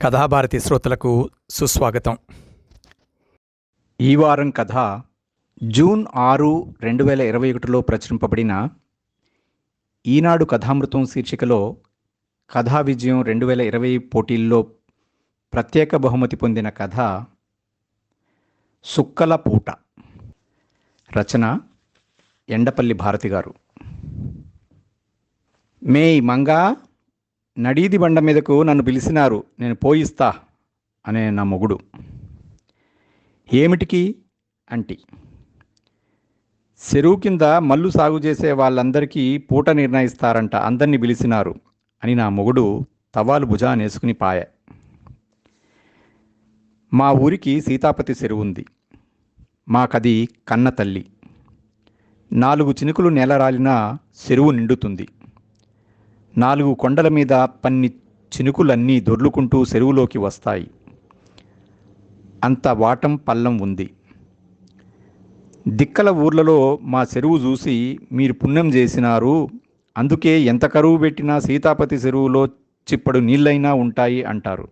కథాభారతి శ్రోతలకు సుస్వాగతం. ఈ వారం కథ జూన్ 6, 2021లో ప్రచురింపబడిన ఈనాడు కథామృతం శీర్షికలో కథా విజయం 2020 పోటీల్లో ప్రత్యేక బహుమతి పొందిన కథ సుక్కల పూట. రచన ఎండపల్లి భారతి గారు. మేయ్ మంగా, నడీది బండ మీదకు నన్ను పిలిచినారు, నేను పోయిస్తా అనే నా మొగుడు. ఏమిటికి అంటి. చెరువు కింద మల్లు సాగు చేసే వాళ్ళందరికీ పూట నిర్ణయిస్తారంట, అందరినీ పిలిచినారు అని నా మొగుడు తవాలు భుజానేసుకుని పాయ. మా ఊరికి సీతాపతి చెరువు ఉంది. మాకది కన్న తల్లి. 4 చినుకులు నేల రాలినా చెరువు నిండుతుంది. 4 కొండల మీద పన్ని చినుకులన్నీ దొర్లుకుంటూ చెరువులోకి వస్తాయి. అంత వాటం పల్లం ఉంది. దిక్కల ఊర్లలో మా చెరువు చూసి మీరు పుణ్యం చేసినారు, అందుకే ఎంత కరువు పెట్టినా సీతాపతి చెరువులో చిప్పడు నీళ్ళైనా ఉంటాయి అంటారు.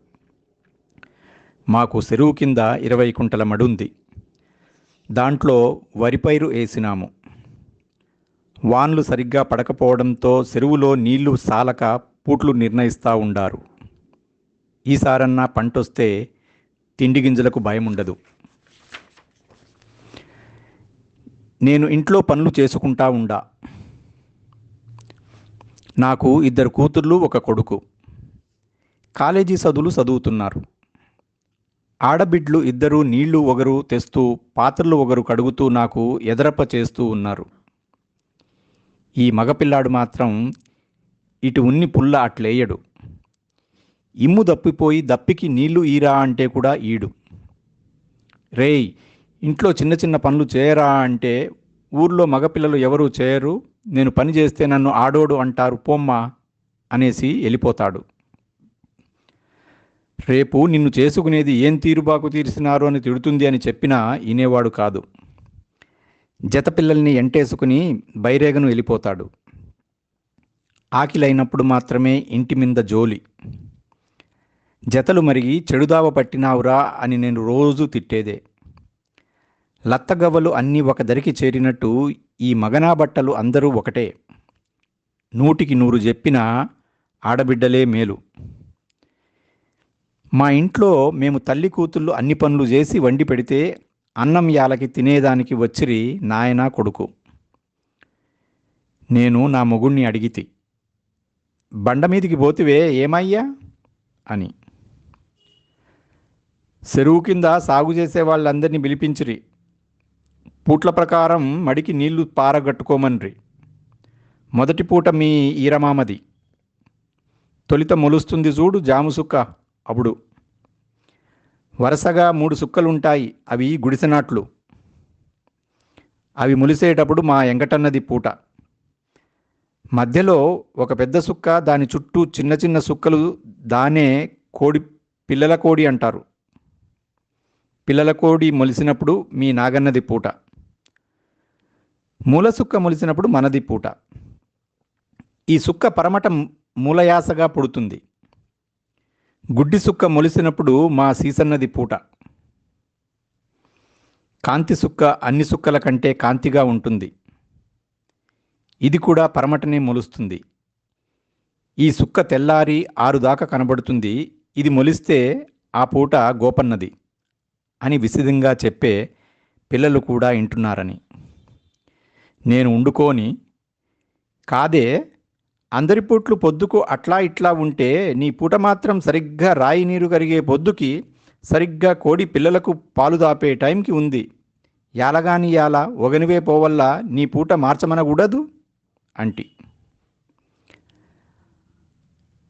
మాకు చెరువు కింద 20 కుంటల మడుంది. దాంట్లో వరిపైరు వేసినాము. వాన్లు సరిగ్గా పడకపోవడంతో చెరువులో నీళ్లు సాలక పూట్లు నిర్ణయిస్తూ ఉండారు. ఈసారన్నా పంటొస్తే తిండి గింజలకు భయం ఉండదు. నేను ఇంట్లో పనులు చేసుకుంటా ఉండా. నాకు 2 కూతుర్లు, 1 కొడుకు. కాలేజీ చదువుతున్నారు. ఆడబిడ్లు 2 నీళ్లు ఒకరు తెస్తూ, పాత్రలు ఒకరు కడుగుతూ నాకు ఎదరప చేస్తూ ఉన్నారు. ఈ మగపిల్లాడు మాత్రం ఇటు ఉన్ని పుల్ల అట్లేయడు. ఇమ్ము దప్పిపోయి దప్పికి నీళ్లు ఈరా అంటే కూడా ఈడు. రేయ్, ఇంట్లో చిన్న చిన్న పనులు చేయరా అంటే ఊర్లో మగపిల్లలు ఎవరూ చేయరు, నేను పని చేస్తే నన్ను ఆడోడు అంటారు పోమ్మా అనేసి వెళ్ళిపోతాడు. రేపు నిన్ను చేసుకునేది ఏం తీరుబాకు తీర్చినారు అని తిడుతుంది అని చెప్పినా వినేవాడు కాదు. జతపిల్లల్ని ఎంటేసుకుని బైరేగను వెళ్ళిపోతాడు. ఆకిలైనప్పుడు మాత్రమే ఇంటి మీద జోలి. జతలు మరిగి చెడుదావ పట్టినావురా అని నేను రోజు తిట్టేదే. లత్తగవ్వలు అన్నీ ఒక దరికి చేరినట్టు ఈ మగనా బట్టలు అందరూ ఒకటే. 100కి 100 చెప్పినా ఆడబిడ్డలే మేలు. మా ఇంట్లో మేము తల్లి కూతుళ్ళు అన్ని పనులు చేసి వండి పెడితే అన్నం యాలకి తినేదానికి వచ్చిరి నాయనా కొడుకు. నేను నా మొగుణ్ణి అడిగితి, బండ మీదికి పోతివే ఏమయ్యా అని. చెరువు కింద సాగు చేసే వాళ్ళందరినీ పిలిపించిరి. పూట్ల ప్రకారం మడికి నీళ్లు పారగట్టుకోమన్రి. మొదటి పూట మీ ఈరమామది. తొలిత మొలుస్తుంది చూడు జాముసుక్క, అప్పుడు వరుసగా 3 సుక్కలుంటాయి, అవి గుడిసెనాట్లు. అవి ములిసేటప్పుడు మా ఎంగటన్నది పూట. మధ్యలో ఒక పెద్ద సుక్క, దాని చుట్టూ చిన్న చిన్న సుక్కలు, దానే కోడి, పిల్లల కోడి అంటారు. పిల్లల కోడి మొలిసినప్పుడు మీ నాగన్నది పూట. మూల సుక్క మొలిసినప్పుడు మనది పూట. ఈ సుక్క పరమట మూలయాసగా పుడుతుంది. గుడ్డి సుక్క మొలిసినప్పుడు మా సీసన్నది పూట. కాంతి సుక్క అన్ని సుక్కల కంటే కాంతిగా ఉంటుంది. ఇది కూడా పరమటనే మొలుస్తుంది. ఈ సుక్క తెల్లారి 6 దాకా కనబడుతుంది. ఇది మొలిస్తే ఆ పూట గోపన్నది అని విసిదంగా చెప్పే పిల్లలు కూడా వింటున్నారని. నేను ఉండుకోని, కాదే, అందరి పూట్లు పొద్దుకు అట్లా ఇట్లా ఉంటే నీ పూట మాత్రం సరిగ్గా రాయి నీరు కరిగే పొద్దుకి సరిగ్గా కోడి పిల్లలకు పాలు దాపే టైంకి ఉంది. యాలగాని యాల ఒగనివే పోవల్లా నీ పూట మార్చమనకూడదు అంటి.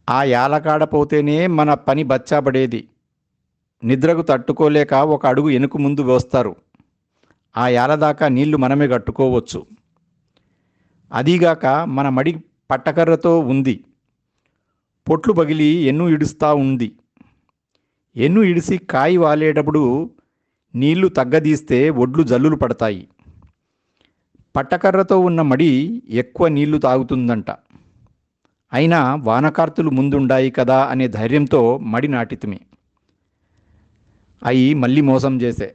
ఆ యాలకాడపోతేనే మన పని బచ్చాబడేది. నిద్రకు తట్టుకోలేక 1 అడుగు వెనుక ముందు వేస్తారు. ఆ యాలదాకా నీళ్లు మనమే కట్టుకోవచ్చు. అదీగాక మన మడి పట్టకర్రతో ఉంది. పొట్లు పగిలి ఎన్ను ఇడుస్తూ ఉంది. ఎన్ను ఇడిసి కాయి వాలేటప్పుడు నీళ్లు తగ్గదీస్తే ఒడ్లు జల్లులు పడతాయి. పట్టకర్రతో ఉన్న మడి ఎక్కువ నీళ్లు తాగుతుందంట. అయినా వానకార్తులు ముందుండాయి కదా అనే ధైర్యంతో మడి నాటితిమి. అయి మళ్ళీ మోసం చేసే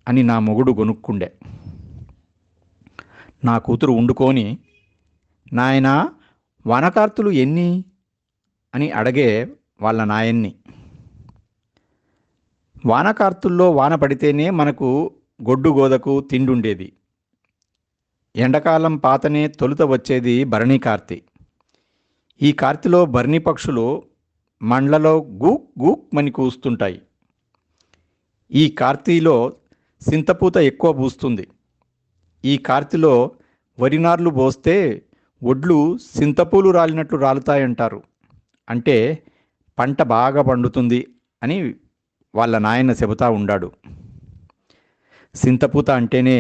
అని నా మొగుడు గొనుక్కుండే. నా కూతురు వండుకొని, నాయనా వానకార్తులు ఎన్ని అని అడిగే వాళ్ళ నాయన్ని. వానకార్తుల్లో వాన పడితేనే మనకు గొడ్డు గోదకు తిండుండేది. ఎండాకాలం పాతనే తొలుత వచ్చేది భరణి కార్తె. ఈ కార్తెలో భరణి పక్షులు మండ్లలో గూక్ గూక్ మని కూస్తుంటాయి. ఈ కార్తీలో సింతపూత ఎక్కువ పూస్తుంది. ఈ కార్తెలో వరినార్లు పోస్తే ఒడ్లు సింతపూలు రాలినట్లు రాలుతాయంటారు. అంటే పంట బాగా పండుతుంది అని వాళ్ళ నాయన చెబుతా ఉండాడు. సింతపూత అంటేనే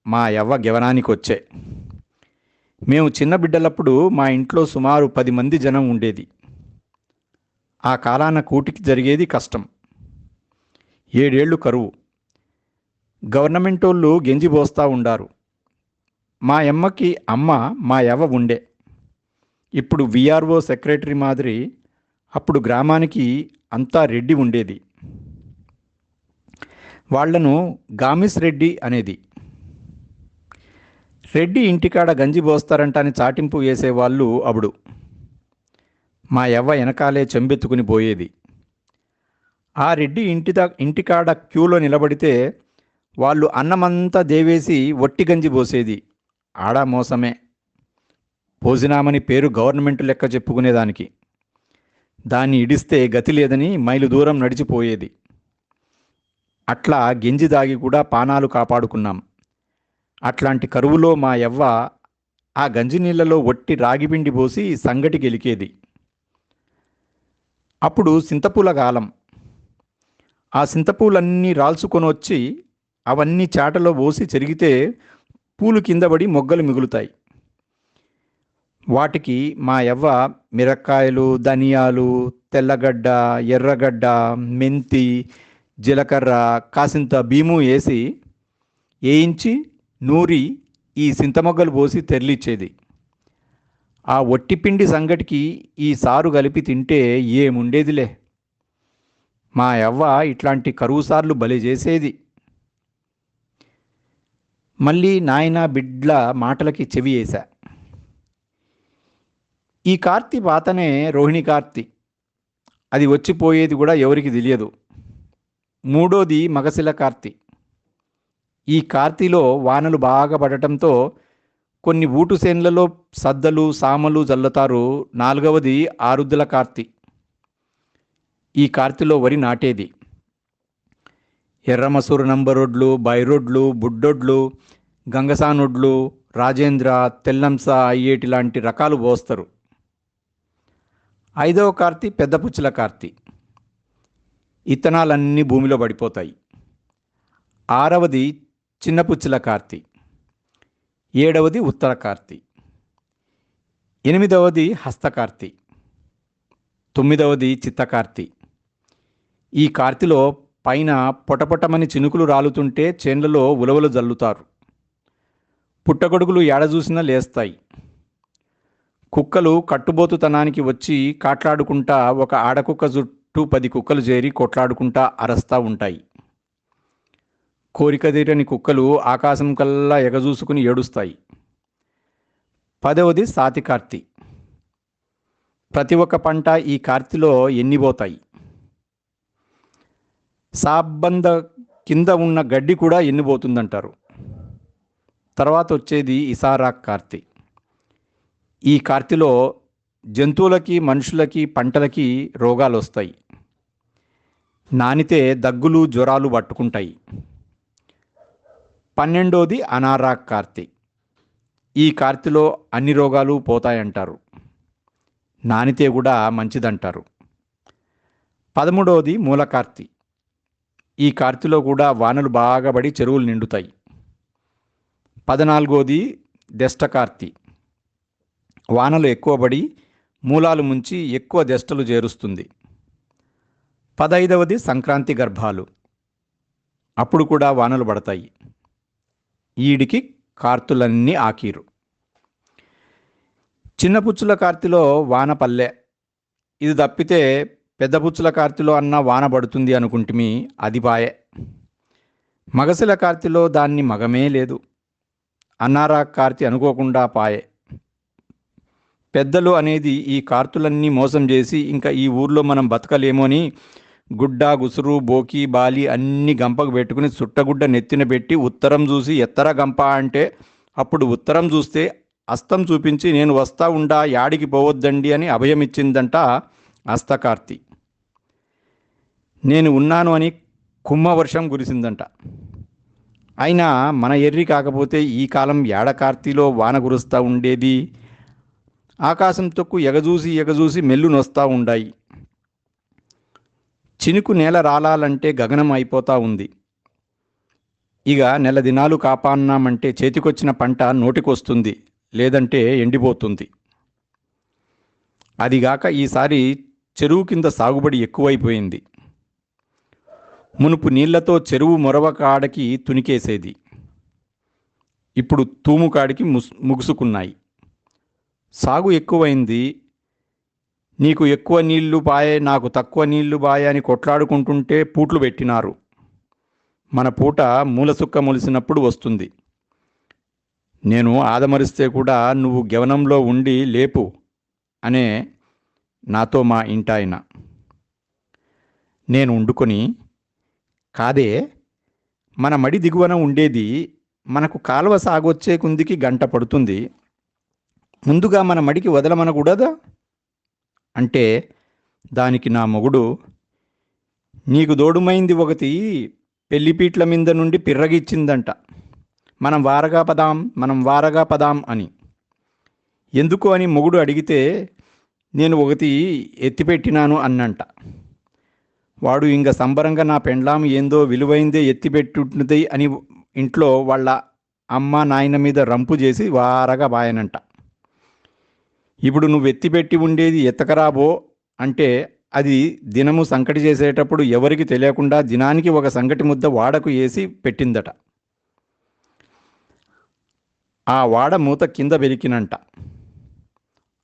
మా యవ్వ గెవనానికి వచ్చే. మేము చిన్న బిడ్డలప్పుడు మా ఇంట్లో సుమారు 10 మంది జనం ఉండేది. ఆ కాలాన కూటికి జరిగేది కష్టం. 7 ఏళ్ళు కరువు. గవర్నమెంట్ వాళ్ళు గెంజి పోస్తూ ఉండారు. మా అమ్మకి మా యవ్వ ఉండే. ఇప్పుడు విఆర్ఓ సెక్రటరీ మాదిరి. అప్పుడు గ్రామానికి అంతా రెడ్డి ఉండేది. వాళ్లను గామిస్ రెడ్డి అనేది. రెడ్డి ఇంటికాడ గంజి పోస్తారంట అని చాటింపు వేసేవాళ్ళు అప్పుడు. మా యవ్వ వెనకాలే చెంబెత్తుకుని పోయేది. ఆ రెడ్డి ఇంటికాడ క్యూలో నిలబడితే వాళ్ళు అన్నమంతా దేవేసి వట్టి గంజి పోసేది. ఆడ మోసమే. పోసినామని పేరు గవర్నమెంట్ లెక్క చెప్పుకునేదానికి. దాన్ని ఇడిస్తే గతి లేదని మైలు దూరం నడిచిపోయేది. అట్లా గెంజి దాగి కూడా పానాలు కాపాడుకున్నాం. అట్లాంటి కరువులో మా యవ్వ ఆ గంజి నీళ్లలో వట్టి రాగిపిండి పోసి సంగటి గెలికేది. అప్పుడు సింతపూల గాలం. ఆ సింతపూలన్నీ రాల్చుకొని వచ్చి అవన్నీ చాటలో పోసి చెరిగితే పూలు కింద పడి మొగ్గలు మిగులుతాయి. వాటికి మా యవ్వ మిరక్కాయలు, ధనియాలు, తెల్లగడ్డ, ఎర్రగడ్డ, మెంతి, జీలకర్ర, కాసింత భీము వేసి వేయించి నూరి ఈ సింతమొగ్గలు పోసి తెరలిచ్చేది. ఆ ఒట్టిపిండి సంగటికి ఈ సారు కలిపి తింటే ఏముండేదిలే. మా యవ్వ ఇట్లాంటి కరువు సార్లు భలే చేసేది. మళ్ళీ నాయన బిడ్ల మాటలకి చెవి వేశా. ఈ కార్తీ పాతనే రోహిణి కార్తీ. అది వచ్చిపోయేది కూడా ఎవరికి తెలియదు. మూడోది మగశిల కార్తీ. ఈ కార్తీలో వానలు బాగా పడటంతో కొన్ని ఊటు సేన్లలో సద్దలు, సామలు జల్లుతారు. 4వది ఆరుద్దుల కార్తీ. ఈ కార్తీలో వరి నాటేది. ఎర్రమసూరు నంబరొడ్లు, బైరొడ్లు, బుడ్డొడ్లు, గంగసానొడ్లు, రాజేంద్ర, తెల్లంస, అయ్యేటి లాంటి రకాలు పోస్తారు. 5వ కార్తీ పెద్ద పుచ్చుల కార్తీ. ఇత్తనాలన్నీ భూమిలో పడిపోతాయి. 6వది చిన్న పుచ్చుల కార్తీ. 7వది ఉత్తర కార్తీ. 8వది హస్తకార్తీ. 9వది చిత్తకార్తీ. ఈ కార్తీలో పైన పొటపొటమని చినుకులు రాలుతుంటే చేన్లలో ఉలవలు జల్లుతారు. పుట్టగొడుగులు ఏడ చూసినా లేస్తాయి. కుక్కలు కట్టుబోతుతనానికి వచ్చి కాట్లాడుకుంటా ఒక ఆడకుక్క చుట్టూ 10 కుక్కలు చేరి కొట్లాడుకుంటా అరస్తా ఉంటాయి. కోరిక తీరని కుక్కలు ఆకాశం కల్లా ఎగజూసుకుని ఏడుస్తాయి. 10వది సాతి కార్తీ. ప్రతి ఒక్క పంట ఈ కార్తీలో ఎన్నిపోతాయి. సాబ్బంద కింద ఉన్న గడ్డి కూడా ఎన్నిపోతుందంటారు. తర్వాత వచ్చేది ఇసారాక్ కార్తీ. ఈ కార్తీలో జంతువులకి, మనుషులకి, పంటలకి రోగాలు వస్తాయి. నానితే దగ్గులు, జ్వరాలు పట్టుకుంటాయి. 12వది అనారాక్ కార్తీ. ఈ కార్తీలో అన్ని రోగాలు పోతాయంటారు. నానితే కూడా మంచిదంటారు. 13వది మూల కార్తీ. ఈ కార్తీలో కూడా వానలు బాగా పడి చెరువులు నిండుతాయి. 14వది దెష్ట కార్తీ. వానలు ఎక్కువ పడి మూలాలు ముంచి ఎక్కువ దెష్టలు చేరుస్తుంది. 15వది సంక్రాంతి గర్భాలు. అప్పుడు కూడా వానలు పడతాయి. ఈడికి కార్తులన్నీ ఆకీరు. చిన్న పుచ్చుల కార్తీలో వాన పల్లె. ఇది తప్పితే పెద్ద పుచ్చుల కార్తీలో అన్న వాన పడుతుంది అనుకుంటిమి, అది పాయే. మగసిల కార్తీలో దాన్ని మగమే లేదు, అన్నారా కార్తీ అనుకోకుండా పాయే. పెద్దలు అనేది ఈ కార్తులన్నీ మోసం చేసి ఇంకా ఈ ఊర్లో మనం బతకలేమో అని గుడ్డ గుసురు బోకి బాలి అన్ని గంపకు పెట్టుకుని చుట్టగుడ్డ నెత్తిన పెట్టి ఉత్తరం చూసి ఎత్తర గంప అంటే అప్పుడు ఉత్తరం చూస్తే అస్తం చూపించి నేను వస్తా ఉండా యాడికి పోవద్దండి అని అభయమిచ్చిందంట హస్తకార్తి. నేను ఉన్నాను అని కుంభవర్షం కురిసిందంట. అయినా మన ఎర్రి కాకపోతే ఈ కాలం ఏడకార్తీలో వాన కురుస్తూ ఉండేది. ఆకాశం తొక్కు ఎగజూసి ఎగజూసి మెల్లు నొస్తూ ఉండాయి. చినుకు నేల రాలాలంటే గగనం అయిపోతూ ఉంది. ఇక నెల దినాలు కాపాన్నామంటే చేతికొచ్చిన పంట నోటికొస్తుంది, లేదంటే ఎండిపోతుంది. అదిగాక ఈసారి చెరువు కింద సాగుబడి ఎక్కువైపోయింది. మునుపు నీళ్లతో చెరువు మొరవ కాడకి తునికేసేది, ఇప్పుడు తూము కాడికి ముగుసుకున్నాయి. సాగు ఎక్కువైంది. నీకు ఎక్కువ నీళ్లు బాయే, నాకు తక్కువ నీళ్లు బాయే అని కొట్లాడుకుంటుంటే పూట్లు పెట్టినారు. మన పూట మూలసుక్క మొలిసినప్పుడు వస్తుంది. నేను ఆదమరిస్తే కూడా నువ్వు గవనంలో ఉండి లేపు అనే నాతో మా ఇంటాయన. నేను ఉండుకొని, కాదే మన మడి దిగువన ఉండేది, మనకు కాలువ సాగొచ్చే కుందికి గంట పడుతుంది, ముందుగా మన మడికి వదలమనకూడదా అంటే దానికి నా మొగుడు, నీకు దోడుమైంది ఒకటి పెళ్లిపీట్ల మీద నుండి పిర్రగిచ్చిందంట, మనం వారగా పదాం అని. ఎందుకు అని మొగుడు అడిగితే నేను ఒకటి ఎత్తిపెట్టినాను అన్నంట. వాడు ఇంక సంబరంగా నా పెండ్లాం ఏందో విలువైందే ఎత్తిపెట్టున్నది అని ఇంట్లో వాళ్ళ అమ్మ నాయన మీద రంపు చేసి వారగా బాయనంట. ఇప్పుడు నువ్వు ఎత్తిపెట్టి ఉండేది ఎత్తకరాబో అంటే అది దినము సంకటి చేసేటప్పుడు ఎవరికి తెలియకుండా దినానికి ఒక సంగటి ముద్ద వాడకు వేసి పెట్టిందట. ఆ వాడ మూత కింద వెలికినంట.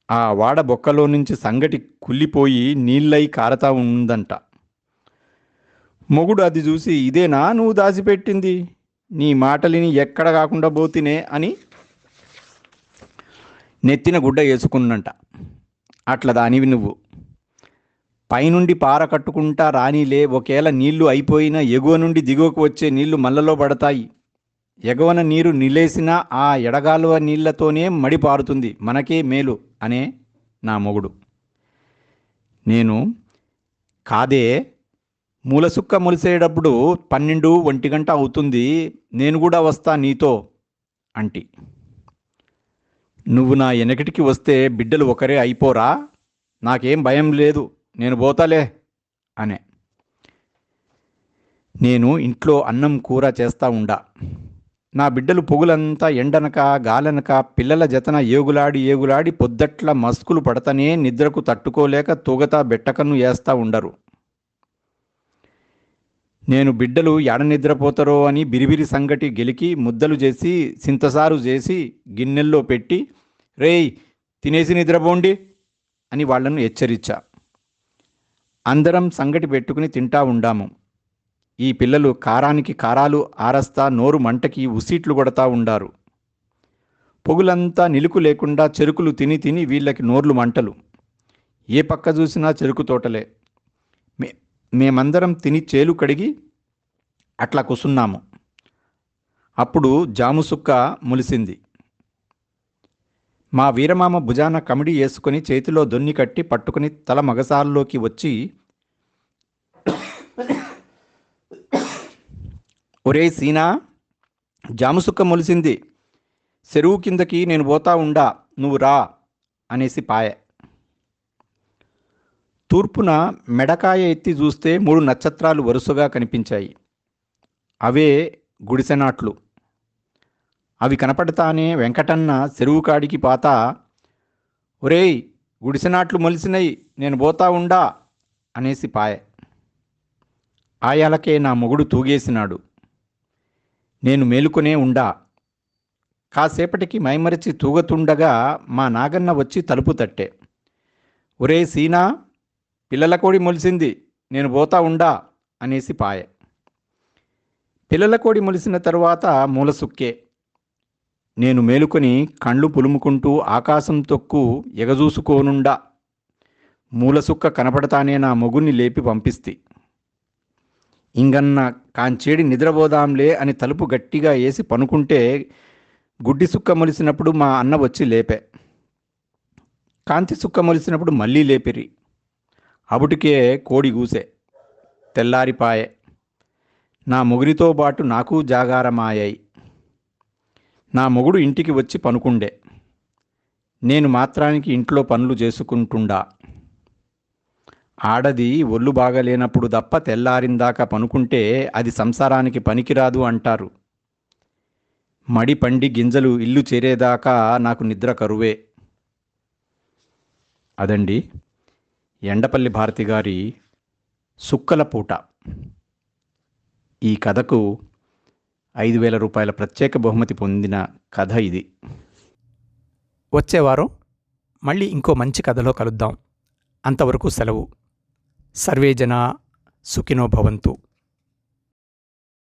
ఆ వాడ బొక్కలో నుంచి సంగటి కుళ్ళిపోయి నీళ్ళై కారతా ఉందంట. మొగుడు అది చూసి, ఇదేనా నువ్వు దాచిపెట్టింది, నీ మాటలిని ఎక్కడ కాకుండా పోతినే అని నెత్తిన గుడ్డ వేసుకున్నంట. అట్లా దానివి నువ్వు పైనుండి పార కట్టుకుంటా రానిలే, ఒకేళ నీళ్లు అయిపోయినా ఎగువ నుండి దిగువకు వచ్చే నీళ్లు మల్లలో పడతాయి. ఎగువన నీరు నిలేసిన ఆ ఎడగాలువ నీళ్లతోనే మడి పారుతుంది, మనకే మేలు అనే నా మొగుడు. నేను, కాదే మూలసుక్క మొలిసేటప్పుడు 12-1 గంట అవుతుంది, నేను కూడా వస్తా నీతో అంటి. నువ్వు నా వెనకటికి వస్తే బిడ్డలు ఒకరే అయిపోరా, నాకేం భయం లేదు, నేను పోతాలే అనే. నేను ఇంట్లో అన్నం కూర చేస్తా ఉండా. నా బిడ్డలు పొగులంతా ఎండనక గాలనక పిల్లల జతన ఏగులాడి పొద్దట్ల మస్కులు పడతనే నిద్రకు తట్టుకోలేక తూగతా బెట్టకన్ను వేస్తా ఉండరు. నేను బిడ్డలు ఎడ నిద్రపోతారో అని బిరిబిరి సంగటి గెలికి ముద్దలు చేసి సింతసారు చేసి గిన్నెల్లో పెట్టి, రేయ్ తినేసి నిద్రపోండి అని వాళ్లను హెచ్చరించా. అందరం సంగటి పెట్టుకుని తింటా ఉండాము. ఈ పిల్లలు కారానికి కారాలు ఆరస్తా నోరు మంటకి ఉసీట్లు కొడతా ఉండారు. పొగులంతా నిలుకు లేకుండా చెరుకులు తిని తిని వీళ్ళకి నోర్లు మంటలు. ఏ పక్క చూసినా చెరుకు తోటలే. మేమందరం తిని చేలు కడిగి అట్లా కూసున్నాము. అప్పుడు జాముసుక్క ములిసింది. మా వీరమామ భుజాన కమిడి వేసుకొని చేతిలో దొన్ని కట్టి పట్టుకుని తల మగసాల్లోకి వచ్చి, ఒరే సీనా, జాముసుక్క మొలిసింది, చెరువు కిందకి నేను పోతా ఉండా, నువ్వు రా అనేసి పాయె. తూర్పున మెడకాయ ఎత్తి చూస్తే 3 నక్షత్రాలు వరుసగా కనిపించాయి. అవే గుడిసెనాట్లు. అవి కనపడతానే వెంకటన్న చెరువు కాడికి పాత, ఒరేయ్ గుడిసెనాట్లు మొలిసినయి, నేను పోతా ఉండా అనేసి పాయె. ఆయాలకే నా మొగుడు తూగేసినాడు. నేను మేలుకొనే ఉండా. కాసేపటికి మైమరిచి తూగతుండగా మా నాగన్న వచ్చి తలుపు తట్టే, ఒరే సీనా, పిల్లల కోడి మొలిసింది, నేను పోతా ఉండా అనేసి పాయె. పిల్లల కోడి మొలిసిన తరువాత మూల సుక్కే. నేను మేలుకొని కండ్లు పులుముకుంటూ ఆకాశం తొక్కు ఎగజూసుకోనుండా మూలసుక్క కనపడతానే నా మొగుణ్ణి లేపి పంపిస్తి. ఇంగన్న కాంచేడి నిద్రపోదాంలే అని తలుపు గట్టిగా వేసి పనుకుంటే గుడ్డి సుక్క మొలిసినప్పుడు మా అన్న వచ్చి లేపే. కాంతి సుక్క మొలిసినప్పుడు మళ్ళీ లేపిరి. అబుటికే కోడి గూసే. తెల్లారిపాయే. నా మొగురితో బాటు నాకు జాగారమాయాయి. నా మొగుడు ఇంటికి వచ్చి పనుకుండే. నేను మాత్రానికి ఇంట్లో పనులు చేసుకుంటుండా. ఆడది ఒళ్ళు బాగలేనప్పుడు తప్ప తెల్లారిందాకా పనుకుంటే అది సంసారానికి పనికిరాదు అంటారు. మడి పండి గింజలు ఇల్లు చేరేదాకా నాకు నిద్ర కరువే. అదండి ఎండపల్లి భారతి గారి సుక్కల పూట. ఈ కథకు 5,000 రూపాయల ప్రత్యేక బహుమతి పొందిన కథ ఇది. వచ్చే వారం మళ్ళీ ఇంకో మంచి కథలో కలుద్దాం. అంతవరకు సెలవు. సర్వే జనా సుఖినో భవంతు.